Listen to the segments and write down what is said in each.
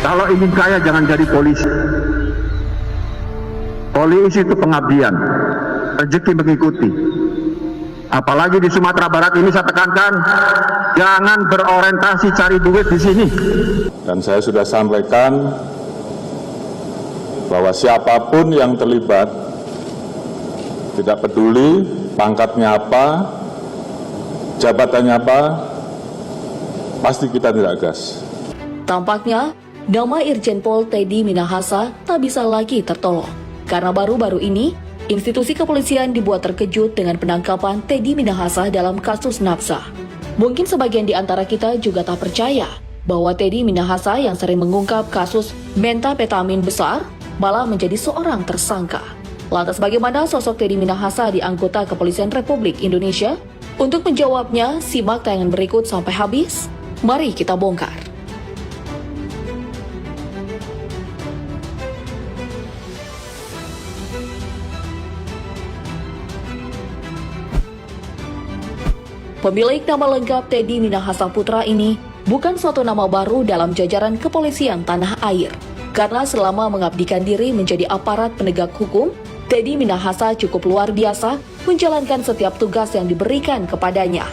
Kalau ingin kaya jangan jadi polisi. Polisi itu pengabdian, rezeki mengikuti. Apalagi di Sumatera Barat ini saya tekankan, jangan berorientasi cari duit di sini. Dan saya sudah sampaikan bahwa siapapun yang terlibat, tidak peduli pangkatnya apa, jabatannya apa, pasti kita tidak gas. Tampaknya, nama Irjen Pol Teddy Minahasa tak bisa lagi tertolong. Karena baru-baru ini, institusi kepolisian dibuat terkejut dengan penangkapan Teddy Minahasa dalam kasus Napsa. Mungkin sebagian di antara kita juga tak percaya bahwa Teddy Minahasa yang sering mengungkap kasus methamphetamine besar malah menjadi seorang tersangka. Lantas bagaimana sosok Teddy Minahasa di anggota Kepolisian Republik Indonesia? Untuk menjawabnya, simak tayangan berikut sampai habis. Mari kita bongkar. Pemilik nama lengkap Teddy Minahasa Putra ini bukan suatu nama baru dalam jajaran kepolisian tanah air. Karena selama mengabdikan diri menjadi aparat penegak hukum, Teddy Minahasa cukup luar biasa menjalankan setiap tugas yang diberikan kepadanya.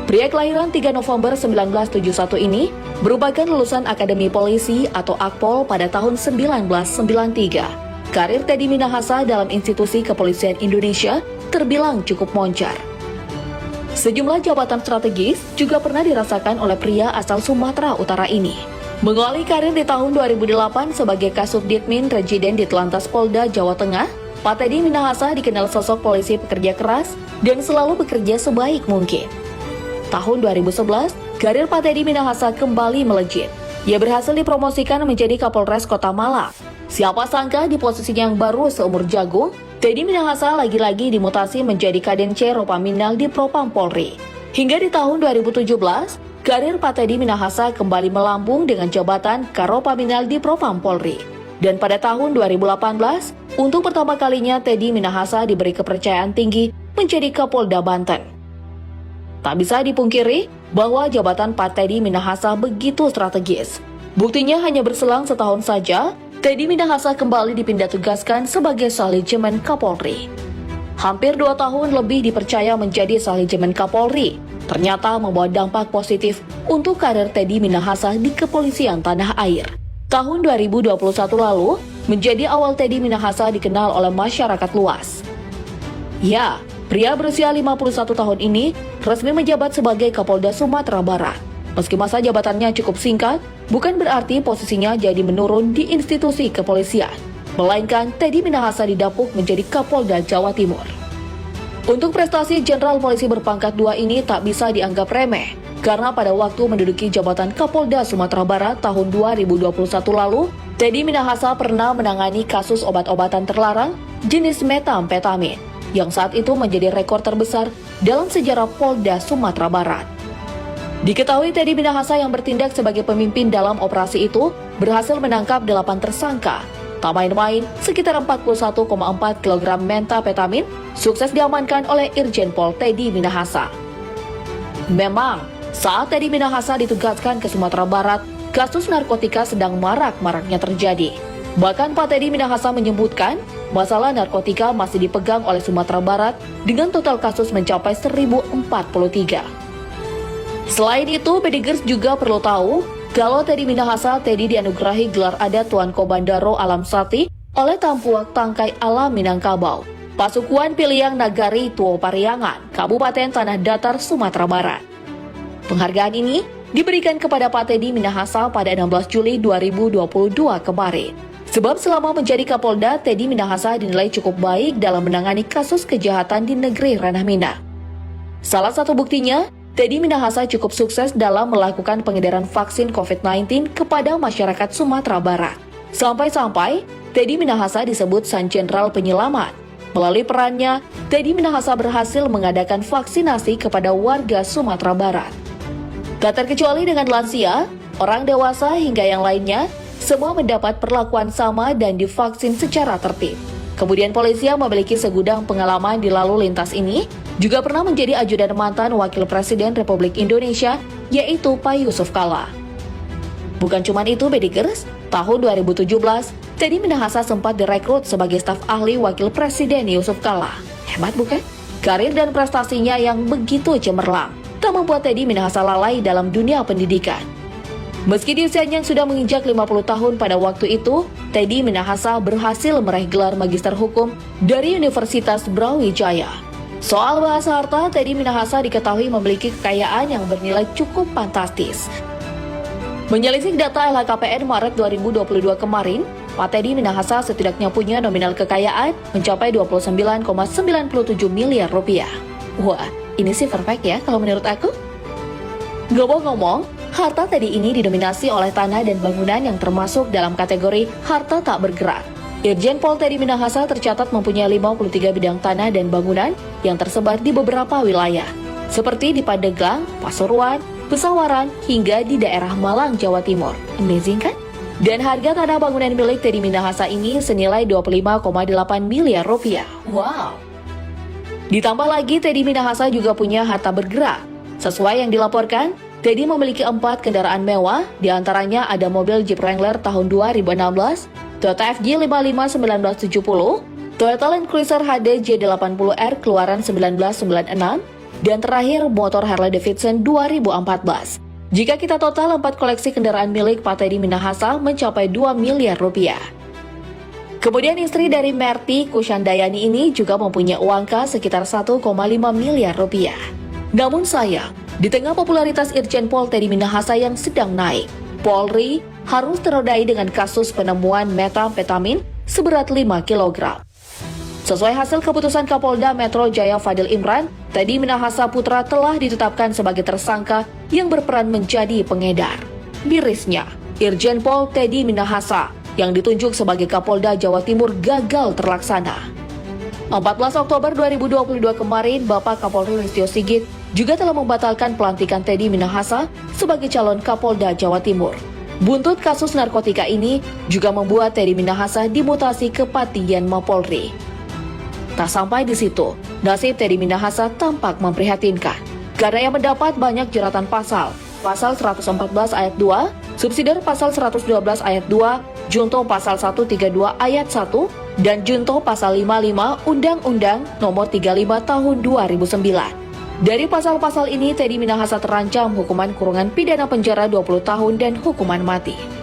Pria kelahiran 3 November 1971 ini merupakan lulusan Akademi Polisi atau Akpol pada tahun 1993. Karir Teddy Minahasa dalam institusi kepolisian Indonesia terbilang cukup moncer. Sejumlah jabatan strategis juga pernah dirasakan oleh pria asal Sumatera Utara ini. Mengawali karir di tahun 2008 sebagai Kasubditmin Rejiden Ditlantas Polda Jawa Tengah, Pak Teddy Minahasa dikenal sosok polisi pekerja keras dan selalu bekerja sebaik mungkin. Tahun 2011, karir Pak Teddy Minahasa kembali melejit. Ia berhasil dipromosikan menjadi Kapolres Kota Malang. Siapa sangka di posisinya yang baru seumur jagung, Teddy Minahasa lagi-lagi dimutasi menjadi Kadin C Ropaminal di Propam Polri. Hingga di tahun 2017, karir Pak Teddy Minahasa kembali melambung dengan jabatan Karopaminal di Propam Polri. Dan pada tahun 2018, untuk pertama kalinya Teddy Minahasa diberi kepercayaan tinggi menjadi Kapolda Banten. Tak bisa dipungkiri bahwa jabatan Pak Teddy Minahasa begitu strategis. Buktinya hanya berselang setahun saja, Teddy Minahasa kembali dipindah tugaskan sebagai Salijemen Kapolri. Hampir 2 tahun lebih dipercaya menjadi Salijemen Kapolri, ternyata membawa dampak positif untuk karir Teddy Minahasa di kepolisian tanah air. Tahun 2021 lalu, menjadi awal Teddy Minahasa dikenal oleh masyarakat luas. Ya, pria berusia 51 tahun ini resmi menjabat sebagai Kapolda Sumatera Barat. Meski masa jabatannya cukup singkat, bukan berarti posisinya jadi menurun di institusi kepolisian, melainkan Teddy Minahasa didapuk menjadi Kapolda Jawa Timur. Untuk prestasi Jenderal Polisi berpangkat 2 ini tak bisa dianggap remeh, karena pada waktu menduduki jabatan Kapolda Sumatera Barat tahun 2021 lalu, Teddy Minahasa pernah menangani kasus obat-obatan terlarang jenis methamphetamine, yang saat itu menjadi rekor terbesar dalam sejarah Polda Sumatera Barat. Diketahui Teddy Minahasa yang bertindak sebagai pemimpin dalam operasi itu berhasil menangkap 8 tersangka. Tak main-main, sekitar 41,4 kg methamphetamine sukses diamankan oleh Irjen Pol Teddy Minahasa. Memang, saat Teddy Minahasa ditugaskan ke Sumatera Barat, kasus narkotika sedang marak-maraknya terjadi. Bahkan Pak Teddy Minahasa menyebutkan, masalah narkotika masih dipegang oleh Sumatera Barat dengan total kasus mencapai 1043. Selain itu, Pedigers juga perlu tahu kalau Teddy Minahasa dianugerahi gelar adat Tuan Kobandaro Alam Sati oleh Tampuak Tangkai Alam Minangkabau, Pasukuan Piliang Nagari Tuo Pariangan, Kabupaten Tanah Datar, Sumatera Barat. Penghargaan ini diberikan kepada Pak Teddy Minahasa pada 16 Juli 2022 kemarin. Sebab selama menjadi Kapolda, Teddy Minahasa dinilai cukup baik dalam menangani kasus kejahatan di negeri ranah Minang. Salah satu buktinya, Teddy Minahasa cukup sukses dalam melakukan pengedaran vaksin COVID-19 kepada masyarakat Sumatera Barat. Sampai-sampai, Teddy Minahasa disebut Sang Jenderal Penyelamat. Melalui perannya, Teddy Minahasa berhasil mengadakan vaksinasi kepada warga Sumatera Barat. Tak terkecuali dengan lansia, orang dewasa hingga yang lainnya, semua mendapat perlakuan sama dan divaksin secara tertib. Kemudian polisi yang memiliki segudang pengalaman di lalu lintas ini juga pernah menjadi ajudan mantan Wakil Presiden Republik Indonesia, yaitu Pak Yusuf Kalla. Bukan cuma itu, Bedigers, tahun 2017, Teddy Minahasa sempat direkrut sebagai staf ahli Wakil Presiden Yusuf Kala. Hebat bukan? Karir dan prestasinya yang begitu cemerlang tak membuat Teddy Minahasa lalai dalam dunia pendidikan. Meski di usianya yang sudah menginjak 50 tahun pada waktu itu, Teddy Minahasa berhasil meraih gelar Magister Hukum dari Universitas Brawijaya. Soal bahasa harta, Teddy Minahasa diketahui memiliki kekayaan yang bernilai cukup fantastis. Menyelisih data LHKPN Maret 2022 kemarin, Pak Teddy Minahasa setidaknya punya nominal kekayaan mencapai 29,97 miliar rupiah. Wah, ini sih perfect ya kalau menurut aku. Ngomong-ngomong, harta Teddy ini didominasi oleh tanah dan bangunan yang termasuk dalam kategori harta tak bergerak. Irjen Pol Teddy Minahasa tercatat mempunyai 53 bidang tanah dan bangunan yang tersebar di beberapa wilayah, seperti di Pandeglang, Pasuruan, Pesawaran, hingga di daerah Malang, Jawa Timur. Amazing kan? Dan harga tanah bangunan milik Teddy Minahasa ini senilai 25,8 miliar rupiah. Wow! Ditambah lagi, Teddy Minahasa juga punya harta bergerak. Sesuai yang dilaporkan, Teddy memiliki 4 kendaraan mewah, diantaranya ada mobil Jeep Wrangler tahun 2016, Toyota FJ 55 1970, Toyota Land Cruiser HD J80R keluaran 1996, dan terakhir motor Harley Davidson 2014. Jika kita total 4 koleksi kendaraan milik Pak Teddy Minahasa mencapai 2 miliar rupiah. Kemudian istri dari Merti, Kushandayani ini juga mempunyai uang kas sekitar 1,5 miliar rupiah. Namun sayang, di tengah popularitas Irjen Pol Teddy Minahasa yang sedang naik, Polri harus ternodai dengan kasus penemuan metamfetamin seberat 5 kg. Sesuai hasil keputusan Kapolda Metro Jaya Fadil Imran, Teddy Minahasa Putra telah ditetapkan sebagai tersangka yang berperan menjadi pengedar. Mirisnya, Irjen Pol Teddy Minahasa yang ditunjuk sebagai Kapolda Jawa Timur gagal terlaksana. 14 Oktober 2022 kemarin, Bapak Kapolri Listio Sigit juga telah membatalkan pelantikan Teddy Minahasa sebagai calon Kapolda Jawa Timur. Buntut kasus narkotika ini juga membuat Teddy Minahasa dimutasi ke Patian Mapolri. Tak sampai di situ, nasib Teddy Minahasa tampak memprihatinkan karena ia mendapat banyak jeratan pasal 114 ayat 2, subsidiar pasal 112 ayat 2, junto pasal 132 ayat 1, dan junto pasal 55 Undang-Undang Nomor 35 Tahun 2009. Dari pasal-pasal ini, Teddy Minahasa terancam hukuman kurungan pidana penjara 20 tahun dan hukuman mati.